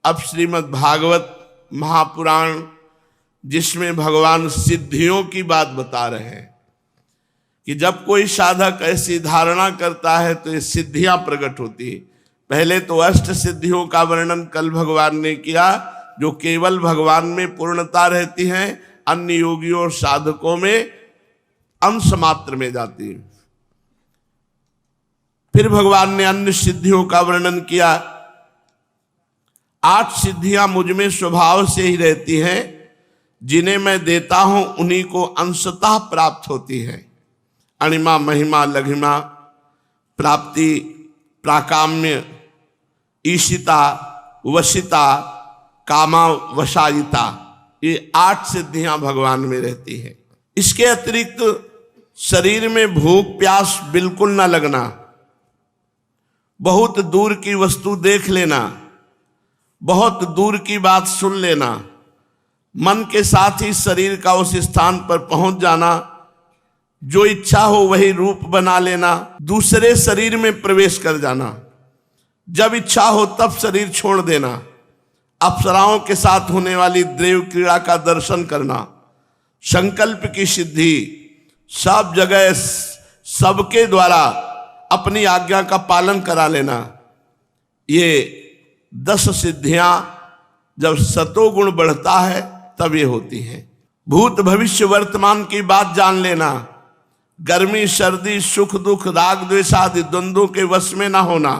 अब श्रीमद् भागवत महापुराण, जिसमें भगवान सिद्धियों की बात बता रहे हैं कि जब कोई साधक ऐसी धारणा करता है तो ये सिद्धियां प्रकट होती है। पहले तो अष्ट सिद्धियों का वर्णन कल भगवान ने किया, जो केवल भगवान में पूर्णता रहती हैं, अन्य योगियों और साधकों में अंश मात्र में जाती है। फिर भगवान ने अन्य सिद्धियों का वर्णन किया। 8 सिद्धियां मुझ में स्वभाव से ही रहती हैं, जिन्हें मैं देता हूं उन्हीं को अंशतः प्राप्त होती है। अणिमा, महिमा, लघिमा, प्राप्ति, प्राकाम्य, ईशिता, वशिता, कामा, वशायिता, ये 8 सिद्धियां भगवान में रहती हैं। इसके अतिरिक्त शरीर में भूख प्यास बिल्कुल ना लगना, बहुत दूर की वस्तु देख लेना, बहुत दूर की बात सुन लेना, मन के साथ ही शरीर का उस स्थान पर पहुंच जाना, जो इच्छा हो वही रूप बना लेना, दूसरे शरीर में प्रवेश कर जाना, जब इच्छा हो तब शरीर छोड़ देना, अप्सराओं के साथ होने वाली देव क्रीड़ा का दर्शन करना, संकल्प की सिद्धि, सब जगह सबके द्वारा अपनी आज्ञा का पालन करा लेना, ये 10 सिद्धियां जब सतोगुण बढ़ता है तब ये होती हैं। भूत भविष्य वर्तमान की बात जान लेना, गर्मी सर्दी सुख दुख राग द्वेष आदि द्वंद्वों के वश में ना होना,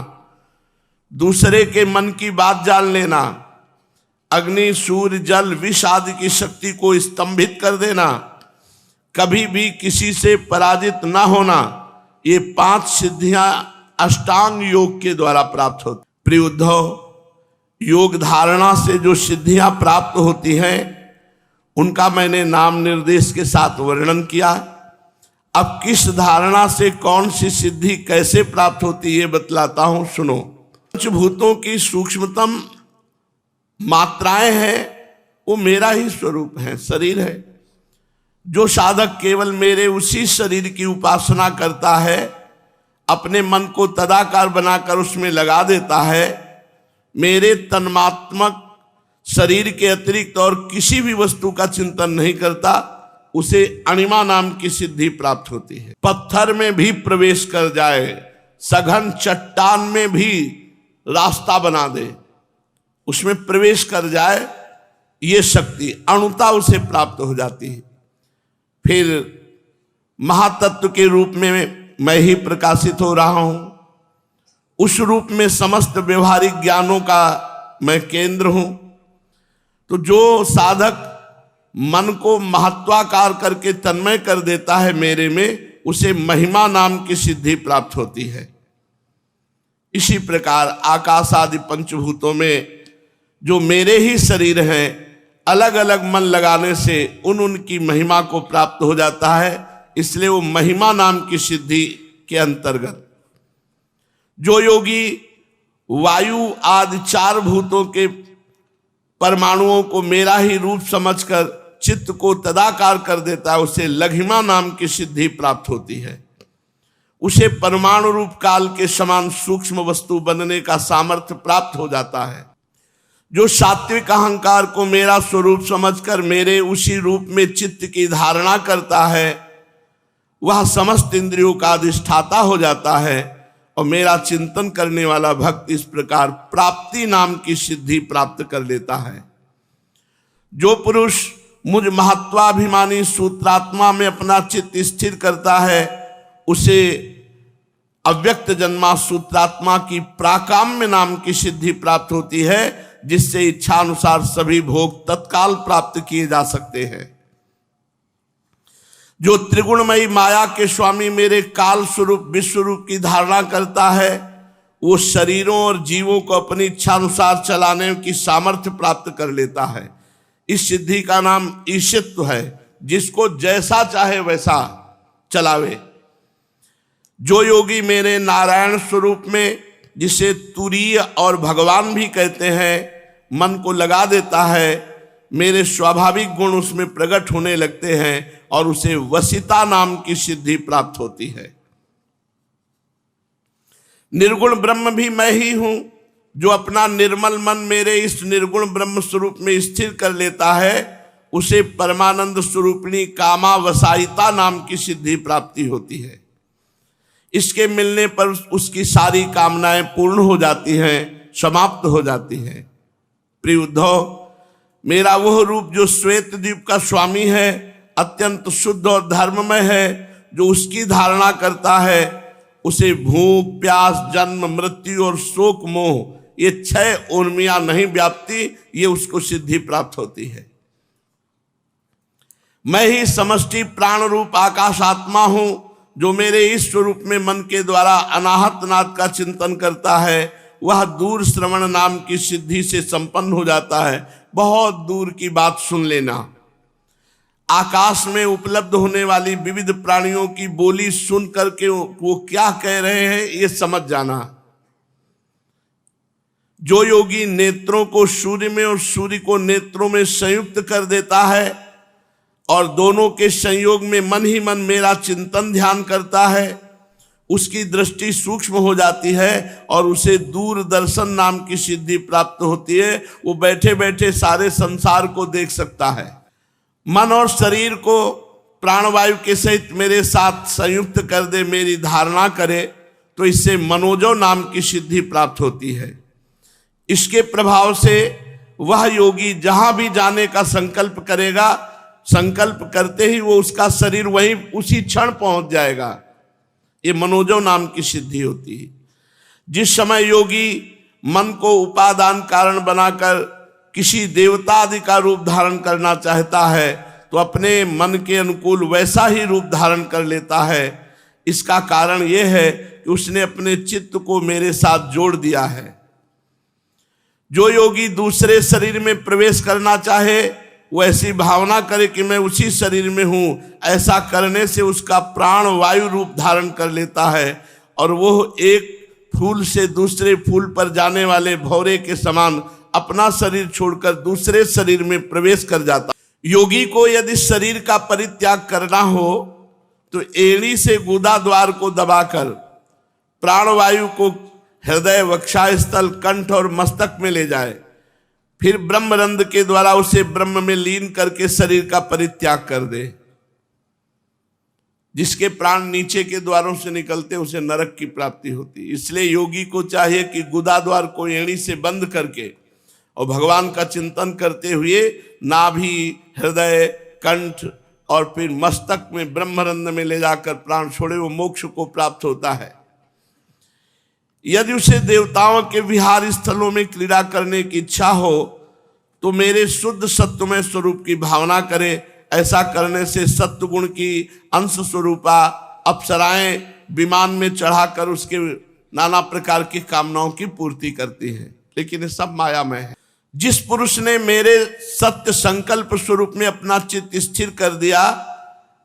दूसरे के मन की बात जान लेना, अग्नि सूर्य जल विष आदि की शक्ति को स्तंभित कर देना, कभी भी किसी से पराजित ना होना, ये 5 सिद्धियां अष्टांग योग के द्वारा प्राप्त होती। प्रिय उद्धव, योग धारणा से जो सिद्धियां प्राप्त होती हैं उनका मैंने नाम निर्देश के साथ वर्णन किया। अब किस धारणा से कौन सी सिद्धि कैसे प्राप्त होती है बतलाता हूं, सुनो। पंचभूतों की सूक्ष्मतम मात्राएं हैं, वो मेरा ही स्वरूप है, शरीर है। जो साधक केवल मेरे उसी शरीर की उपासना करता है, अपने मन को तदाकार बनाकर उसमें लगा देता है, मेरे तन्मात्मक शरीर के अतिरिक्त और किसी भी वस्तु का चिंतन नहीं करता, उसे अणिमा नाम की सिद्धि प्राप्त होती है। पत्थर में भी प्रवेश कर जाए, सघन चट्टान में भी रास्ता बना दे, उसमें प्रवेश कर जाए, ये शक्ति अणुता उसे प्राप्त हो जाती है। फिर महातत्व के रूप में मैं ही प्रकाशित हो रहा हूं, उस रूप में समस्त व्यवहारिक ज्ञानों का मैं केंद्र हूं। तो जो साधक मन को महत्वाकार करके तन्मय कर देता है मेरे में, उसे महिमा नाम की सिद्धि प्राप्त होती है। इसी प्रकार आकाश आदि पंचभूतों में जो मेरे ही शरीर हैं, अलग अलग मन लगाने से उनकी महिमा को प्राप्त हो जाता है, इसलिए वो महिमा नाम की सिद्धि के अंतर्गत। जो योगी वायु आदि 4 भूतों के परमाणुओं को मेरा ही रूप समझकर चित्त को तदाकार कर देता है, उसे लघिमा नाम की सिद्धि प्राप्त होती है। उसे परमाणु रूप काल के समान सूक्ष्म वस्तु बनने का सामर्थ्य प्राप्त हो जाता है। जो सात्विक अहंकार को मेरा स्वरूप समझकर मेरे उसी रूप में चित्त की धारणा करता है, वह समस्त इंद्रियों का अधिष्ठाता हो जाता है और मेरा चिंतन करने वाला भक्त इस प्रकार प्राप्ति नाम की सिद्धि प्राप्त कर लेता है। जो पुरुष मुझ महत्वाभिमानी सूत्रात्मा में अपना चित्त स्थिर करता है, उसे अव्यक्त जन्मा सूत्रात्मा की प्राकाम्य नाम की सिद्धि प्राप्त होती है, जिससे इच्छा अनुसार सभी भोग तत्काल प्राप्त किए जा सकते हैं। जो त्रिगुणमयी माया के स्वामी मेरे काल स्वरूप विश्व रूप की धारणा करता है, वो शरीरों और जीवों को अपनी इच्छा अनुसार चलाने की सामर्थ्य प्राप्त कर लेता है। इस सिद्धि का नाम ईशित्व है, जिसको जैसा चाहे वैसा चलावे। जो योगी मेरे नारायण स्वरूप में, जिसे तुरीय और भगवान भी कहते हैं, मन को लगा देता है, मेरे स्वाभाविक गुण उसमें प्रकट होने लगते हैं और उसे वशिता नाम की सिद्धि प्राप्त होती है। निर्गुण ब्रह्म भी मैं ही हूं, जो अपना निर्मल मन मेरे इस निर्गुण ब्रह्म स्वरूप में स्थिर कर लेता है उसे परमानंद स्वरूपिणी कामावसायिता नाम की सिद्धि प्राप्ति होती है। इसके मिलने पर उसकी सारी कामनाएं पूर्ण हो जाती हैं, समाप्त हो जाती हैं। प्रिय उद्धव, मेरा वह रूप जो श्वेत द्वीप का स्वामी है, अत्यंत शुद्ध और धर्ममय है, जो उसकी धारणा करता है उसे भूख, प्यास, जन्म, मृत्यु और शोक, मोह ये 6 उर्मियां नहीं व्याप्ति, ये उसको सिद्धि प्राप्त होती है। मैं ही समष्टि प्राण रूप आकाश आत्मा हूं, जो मेरे इस स्वरूप में मन के द्वारा अनाहत नाथ का चिंतन करता है वह दूर श्रवण नाम की सिद्धि से संपन्न हो जाता है। बहुत दूर की बात सुन लेना, आकाश में उपलब्ध होने वाली विविध प्राणियों की बोली सुन करके वो क्या कह रहे हैं ये समझ जाना। जो योगी नेत्रों को सूर्य में और सूर्य को नेत्रों में संयुक्त कर देता है और दोनों के संयोग में मन ही मन मेरा चिंतन ध्यान करता है, उसकी दृष्टि सूक्ष्म हो जाती है और उसे दूरदर्शन नाम की सिद्धि प्राप्त होती है। वो बैठे बैठे सारे संसार को देख सकता है। मन और शरीर को प्राणवायु के सहित मेरे साथ संयुक्त कर दे, मेरी धारणा करे, तो इससे मनोजो नाम की सिद्धि प्राप्त होती है। इसके प्रभाव से वह योगी जहां भी जाने का संकल्प करेगा, संकल्प करते ही वो उसका शरीर वहीं उसी क्षण पहुंच जाएगा। ये मनोजो नाम की सिद्धि होती है। जिस समय योगी मन को उपादान कारण बनाकर किसी देवता आदि का रूप धारण करना चाहता है तो अपने मन के अनुकूल वैसा ही रूप धारण कर लेता है। इसका कारण यह है कि उसने अपने चित्त को मेरे साथ जोड़ दिया है। जो योगी दूसरे शरीर में प्रवेश करना चाहे वो ऐसी भावना करे कि मैं उसी शरीर में हूं, ऐसा करने से उसका प्राण वायु रूप धारण कर लेता है और वो एक फूल से दूसरे फूल पर जाने वाले भौरे के समान अपना शरीर छोड़कर दूसरे शरीर में प्रवेश कर जाता। योगी को यदि शरीर का परित्याग करना हो तो एड़ी से गुदा द्वार को दबाकर प्राणवायु को हृदय, वक्षस्थल, कंठ और मस्तक में ले जाए, फिर ब्रह्मरंध्र के द्वारा उसे ब्रह्म में लीन करके शरीर का परित्याग कर दे। जिसके प्राण नीचे के द्वारों से निकलते उसे नरक की प्राप्ति होती। इसलिए योगी को चाहिए कि गुदा द्वार को एड़ी से बंद करके और भगवान का चिंतन करते हुए नाभि, हृदय, कंठ और फिर मस्तक में ब्रह्मरंध्र में ले जाकर प्राण छोड़े, वो मोक्ष को प्राप्त होता है। यदि उसे देवताओं के विहार स्थलों में क्रीड़ा करने की इच्छा हो तो मेरे शुद्ध सत्वमय स्वरूप की भावना करे। ऐसा करने से सत्व गुण की अंश स्वरूपा अप्सराएं विमान में चढ़ाकर उसके नाना प्रकार की कामनाओं की पूर्ति करती हैं, लेकिन ये सब मायामय है। जिस पुरुष ने मेरे सत्य संकल्प स्वरूप में अपना चित्त स्थिर कर दिया,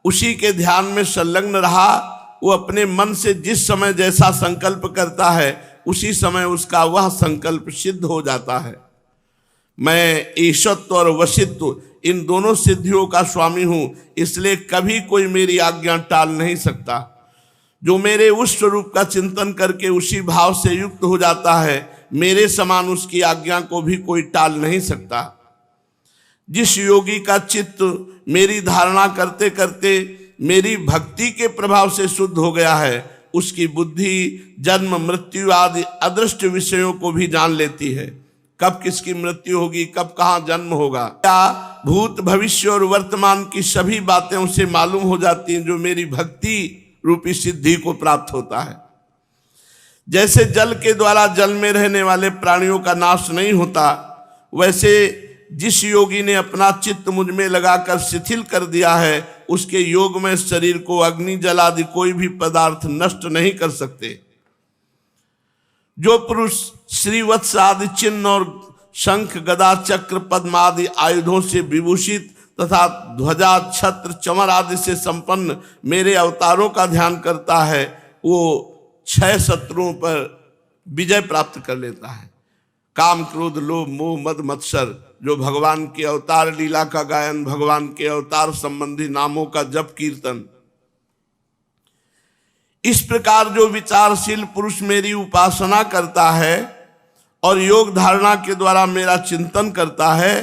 उसी के ध्यान में संलग्न रहा, वो अपने मन से जिस समय जैसा संकल्प करता है उसी समय उसका वह संकल्प सिद्ध हो जाता है। मैं ईशत्व और वशित्व इन दोनों सिद्धियों का स्वामी हूं, इसलिए कभी कोई मेरी आज्ञा टाल नहीं सकता। जो मेरे उस स्वरूप का चिंतन करके उसी भाव से युक्त हो जाता है, मेरे समान उसकी आज्ञा को भी कोई टाल नहीं सकता। जिस योगी का चित्त मेरी धारणा करते करते मेरी भक्ति के प्रभाव से शुद्ध हो गया है, उसकी बुद्धि जन्म, मृत्यु आदि अदृष्ट विषयों को भी जान लेती है। कब किसकी मृत्यु होगी, कब कहाँ जन्म होगा, क्या भूत, भविष्य और वर्तमान की सभी बातें उसे मालूम हो जाती हैं, जो मेरी भक्ति रूपी सिद्धि को प्राप्त होता है। जैसे जल के द्वारा जल में रहने वाले प्राणियों का नाश नहीं होता, वैसे जिस योगी ने अपना चित्त मुझ में लगाकर शिथिल कर दिया है, उसके योग में शरीर को अग्नि, जल आदि कोई भी पदार्थ नष्ट नहीं कर सकते। जो पुरुष श्रीवत्स आदि चिन्ह और शंख, गदा, चक्र, पद्म आदि आयुधों से विभूषित तथा ध्वजा, छत्र, चमर आदि से संपन्न मेरे अवतारों का ध्यान करता है, वो 6 शत्रुओं पर विजय प्राप्त कर लेता है। काम, क्रोध, लोभ, मोह, मद, मत्सर, जो भगवान के अवतार लीला का गायन, भगवान के अवतार संबंधी नामों का जप कीर्तन, इस प्रकार जो विचारशील पुरुष मेरी उपासना करता है और योग धारणा के द्वारा मेरा चिंतन करता है,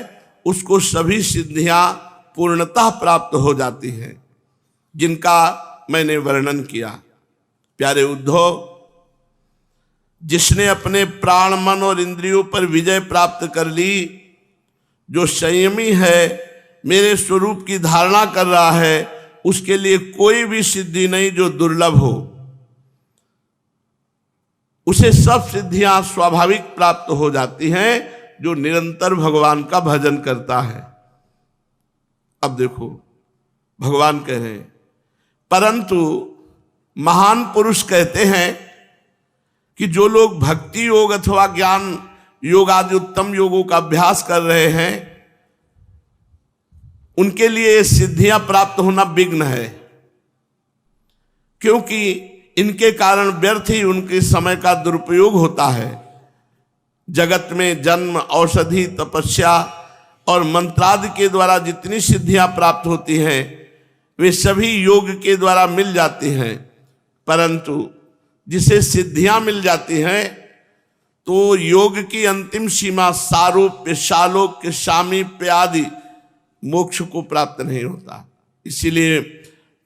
उसको सभी सिद्धियां पूर्णतः प्राप्त हो जाती हैं, जिनका मैंने वर्णन किया। प्यारे उद्धव, जिसने अपने प्राण, मन और इंद्रियों पर विजय प्राप्त कर ली, जो संयमी है, मेरे स्वरूप की धारणा कर रहा है, उसके लिए कोई भी सिद्धि नहीं जो दुर्लभ हो। उसे सब सिद्धियां स्वाभाविक प्राप्त हो जाती हैं जो निरंतर भगवान का भजन करता है। अब देखो, भगवान कह रहे हैं, परंतु महान पुरुष कहते हैं कि जो लोग भक्ति योग अथवा ज्ञान योग आदि उत्तम योगों का अभ्यास कर रहे हैं, उनके लिए सिद्धियां प्राप्त होना विघ्न है, क्योंकि इनके कारण व्यर्थ ही उनके समय का दुरुपयोग होता है। जगत में जन्म, औषधि, तपस्या और मंत्रादि के द्वारा जितनी सिद्धियां प्राप्त होती हैं, वे सभी योग के द्वारा मिल जाती हैं। परंतु जिसे सिद्धियां मिल जाती हैं, तो योग की अंतिम सीमा सारूप्य, शालोक्य, सामीप्य आदि मोक्ष को प्राप्त नहीं होता। इसीलिए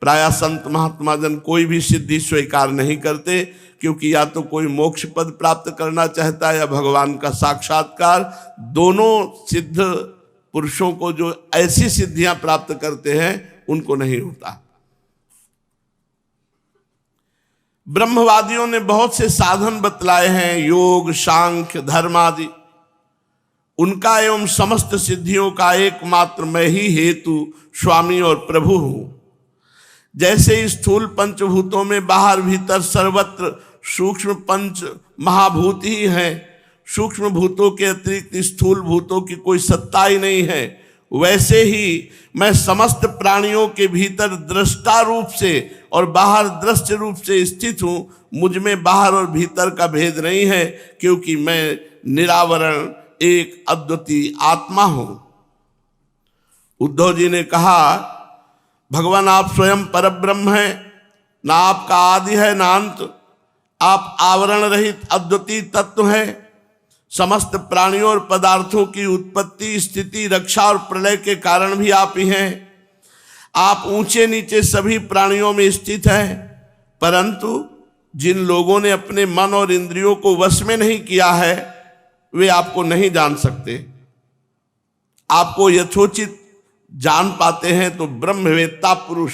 प्रायः संत महात्मा जन कोई भी सिद्धि स्वीकार नहीं करते, क्योंकि या तो कोई मोक्ष पद प्राप्त करना चाहता है या भगवान का साक्षात्कार। दोनों सिद्ध पुरुषों को जो ऐसी सिद्धियां प्राप्त करते हैं, उनको नहीं होता। ब्रह्मवादियों ने बहुत से साधन बतलाए हैं, योग, सांख्य, धर्म आदि। उनका एवं समस्त सिद्धियों का एकमात्र मैं ही हेतु, स्वामी और प्रभु हूं। जैसे स्थूल पंचभूतों में बाहर भीतर सर्वत्र सूक्ष्म पंच महाभूत ही हैं, सूक्ष्म भूतों के अतिरिक्त स्थूल भूतों की कोई सत्ता ही नहीं है, वैसे ही मैं समस्त प्राणियों के भीतर दृष्टा रूप से और बाहर दृश्य रूप से स्थित हूं। मुझ में बाहर और भीतर का भेद नहीं है, क्योंकि मैं निरावरण एक अद्वितीय आत्मा हूं। उद्धव जी ने कहा, भगवान आप स्वयं परब्रह्म हैं, ना आपका आदि है ना अंत, आप आवरण रहित अद्वितीय तत्व हैं। समस्त प्राणियों और पदार्थों की उत्पत्ति, स्थिति, रक्षा और प्रलय के कारण भी आप ही हैं। आप ऊंचे नीचे सभी प्राणियों में स्थित हैं, परंतु जिन लोगों ने अपने मन और इंद्रियों को वश में नहीं किया है, वे आपको नहीं जान सकते। आपको यथोचित जान पाते हैं तो ब्रह्मवेत्ता पुरुष।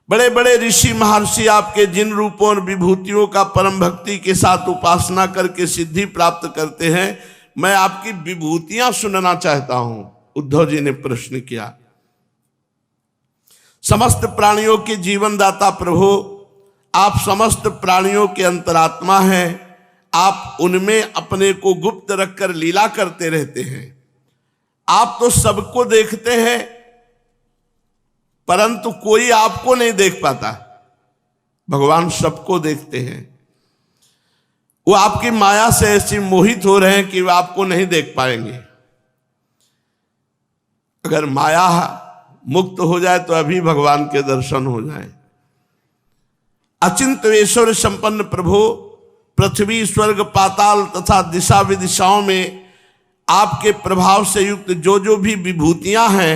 बड़े बड़े ऋषि महर्षि आपके जिन रूपों और विभूतियों का परम भक्ति के साथ उपासना करके सिद्धि प्राप्त करते हैं, मैं आपकी विभूतियां सुनना चाहता हूं। उद्धव जी ने प्रश्न किया। समस्त प्राणियों के जीवनदाता प्रभु, आप समस्त प्राणियों के अंतरात्मा हैं। आप उनमें अपने को गुप्त रखकर लीला करते रहते हैं। आप तो सबको देखते हैं, परंतु कोई आपको नहीं देख पाता। भगवान सबको देखते हैं। वो आपकी माया से ऐसे मोहित हो रहे हैं कि वे आपको नहीं देख पाएंगे। अगर माया मुक्त हो जाए तो अभी भगवान के दर्शन हो जाए। अचिंत ऐश्वर्य संपन्न प्रभु, पृथ्वी, स्वर्ग, पाताल तथा दिशा विदिशाओं में आपके प्रभाव से युक्त जो जो भी विभूतियां हैं,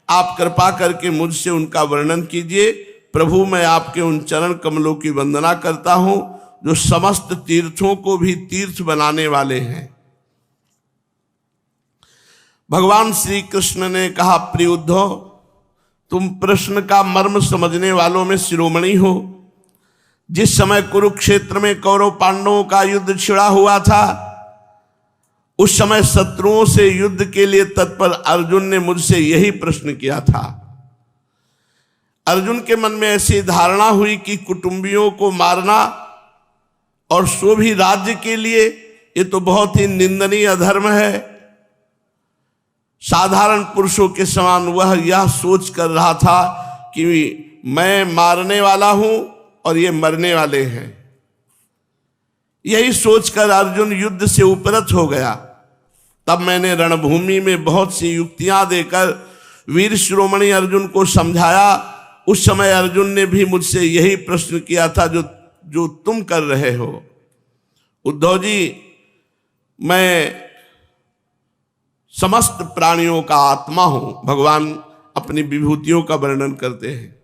आप कृपा करके मुझसे उनका वर्णन कीजिए। प्रभु, मैं आपके उन चरण कमलों की वंदना करता हूं जो समस्त तीर्थों को भी तीर्थ बनाने वाले हैं। भगवान श्री कृष्ण ने कहा, प्रिय उद्धव, तुम प्रश्न का मर्म समझने वालों में शिरोमणि हो। जिस समय कुरुक्षेत्र में कौरव पांडवों का युद्ध छिड़ा हुआ था, उस समय शत्रुओं से युद्ध के लिए तत्पर अर्जुन ने मुझसे यही प्रश्न किया था। अर्जुन के मन में ऐसी धारणा हुई कि कुटुंबियों को मारना और सो भी राज्य के लिए, ये तो बहुत ही निंदनीय अधर्म है। साधारण पुरुषों के समान वह यह सोच कर रहा था कि मैं मारने वाला हूं और ये मरने वाले हैं। यही सोचकर अर्जुन युद्ध से उपरत हो गया। तब मैंने रणभूमि में बहुत सी युक्तियां देकर वीर शिरोमणि अर्जुन को समझाया। उस समय अर्जुन ने भी मुझसे यही प्रश्न किया था जो तुम कर रहे हो। उद्धव जी, मैं समस्त प्राणियों का आत्मा हूं। भगवान अपनी विभूतियों का वर्णन करते हैं।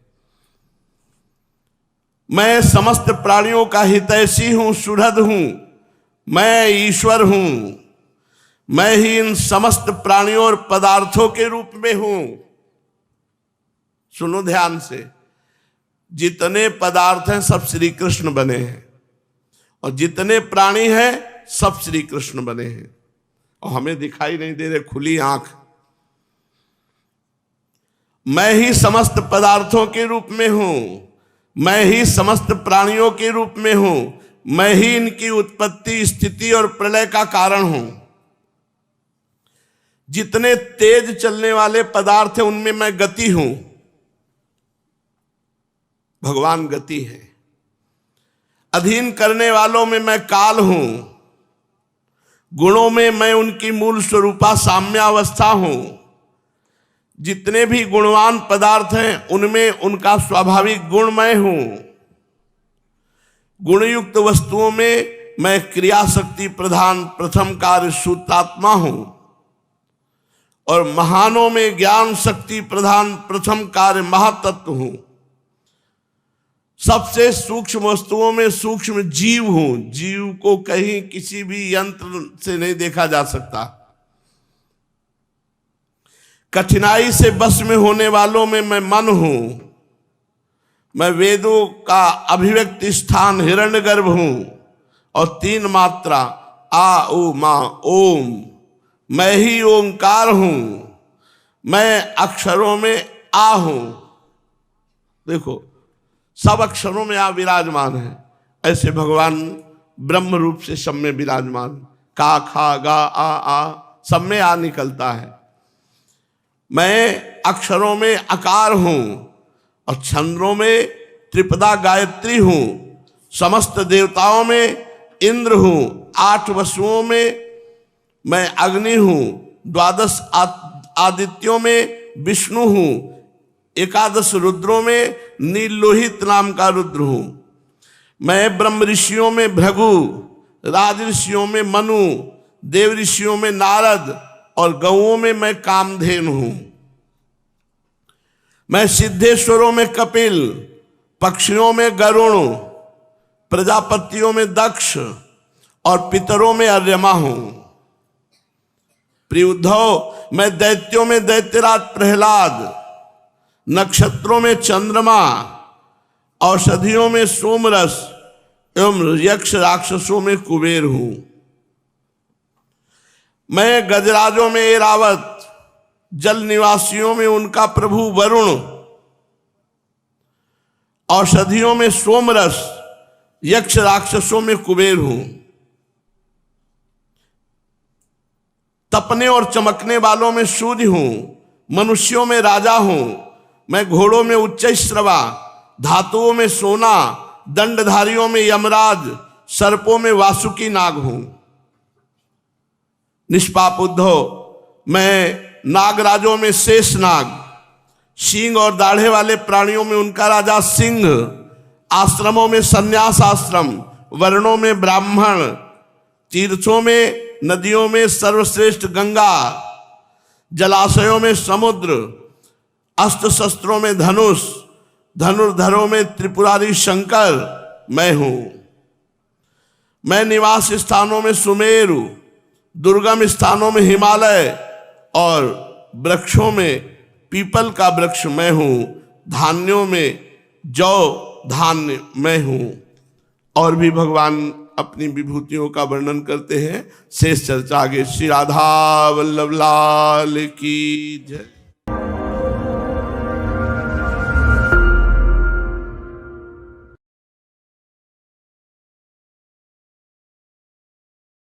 मैं समस्त प्राणियों का हितैषी हूं, सुहृद हूं, मैं ईश्वर हूं। मैं ही इन समस्त प्राणियों और पदार्थों के रूप में हूं। सुनो ध्यान से, जितने पदार्थ हैं सब श्री कृष्ण बने हैं, और जितने प्राणी हैं सब श्री कृष्ण बने हैं, और हमें दिखाई नहीं दे रहे, खुली आंख। मैं ही समस्त पदार्थों के रूप में हूं, मैं ही समस्त प्राणियों के रूप में हूं, मैं ही इनकी उत्पत्ति, स्थिति और प्रलय का कारण हूं। जितने तेज चलने वाले पदार्थ हैं उनमें मैं गति हूं। भगवान गति है। अधीन करने वालों में मैं काल हूं। गुणों में मैं उनकी मूल स्वरूपा साम्यावस्था हूं। जितने भी गुणवान पदार्थ हैं उनमें उनका स्वाभाविक गुण मैं हूं। गुणयुक्त वस्तुओं में मैं क्रिया शक्ति प्रधान प्रथम कार्य सूत्रात्मा हूं, और महानों में ज्ञान शक्ति प्रधान प्रथम कार्य महातत्व हूं। सबसे सूक्ष्म वस्तुओं में सूक्ष्म जीव हूं। जीव को कहीं किसी भी यंत्र से नहीं देखा जा सकता। कठिनाई से बस में होने वालों में मैं मन हूं। मैं वेदों का अभिव्यक्ति स्थान हिरण्यगर्भ हूं, और 3 मात्रा आ उ मा ओम, मैं ही ओंकार हूं। मैं अक्षरों में आ हूं। देखो, सब अक्षरों में आ विराजमान है। ऐसे भगवान ब्रह्म रूप से सब में विराजमान। का खा गा आ सब में आ निकलता है। मैं अक्षरों में अकार हूं, और छंदों में त्रिपदा गायत्री हूं। समस्त देवताओं में इंद्र हूं। 8 वसुओं में मैं अग्नि हूं। 12 आदित्यों में विष्णु हूं। 11 रुद्रों में नीलोहित नाम का रुद्र हूं। मैं ब्रह्म ऋषियों में भृगु, राज ऋषियों में मनु, देव ऋषियों में नारद, और गौओं में मैं कामधेनु हूं। मैं सिद्धेश्वरों में कपिल, पक्षियों में गरुण, प्रजापतियों में दक्ष, और पितरों में अर्यमा हूं। प्रिय उद्धव, मैं दैत्यों में दैत्यराज प्रहलाद, नक्षत्रों में चंद्रमा, औषधियों में सोमरस, एवं यक्ष राक्षसों में कुबेर हूं। मैं गजराजों में ऐरावत, जल निवासियों में उनका प्रभु वरुण, औषधियों में सोमरस, यक्ष राक्षसों में कुबेर हूं। तपने और चमकने वालों में सूर्य हूं। मनुष्यों में राजा हूं। मैं घोड़ों में उच्चैश्रवा, धातुओं में सोना, दंडधारियों में यमराज, सर्पों में वासुकी नाग हूं। निष्पाप उद्धव, मैं नागराजों में शेष नाग, सींग और दाढ़े वाले प्राणियों में उनका राजा सिंह, आश्रमों में संन्यास आश्रम, वर्णों में ब्राह्मण, तीर्थों में नदियों में सर्वश्रेष्ठ गंगा, जलाशयों में समुद्र, अस्त्र शस्त्रों में धनुष, धनुर्धरों में त्रिपुरारी शंकर मैं हूं। मैं निवास स्थानों में सुमेरु, दुर्गम स्थानों में हिमालय, और वृक्षों में पीपल का वृक्ष मैं हूं। धान्यों में जौ धान्य मैं हूं। और भी भगवान अपनी विभूतियों का वर्णन करते हैं। शेष चर्चा आगे। श्री राधा वल्लभ लाल की जय।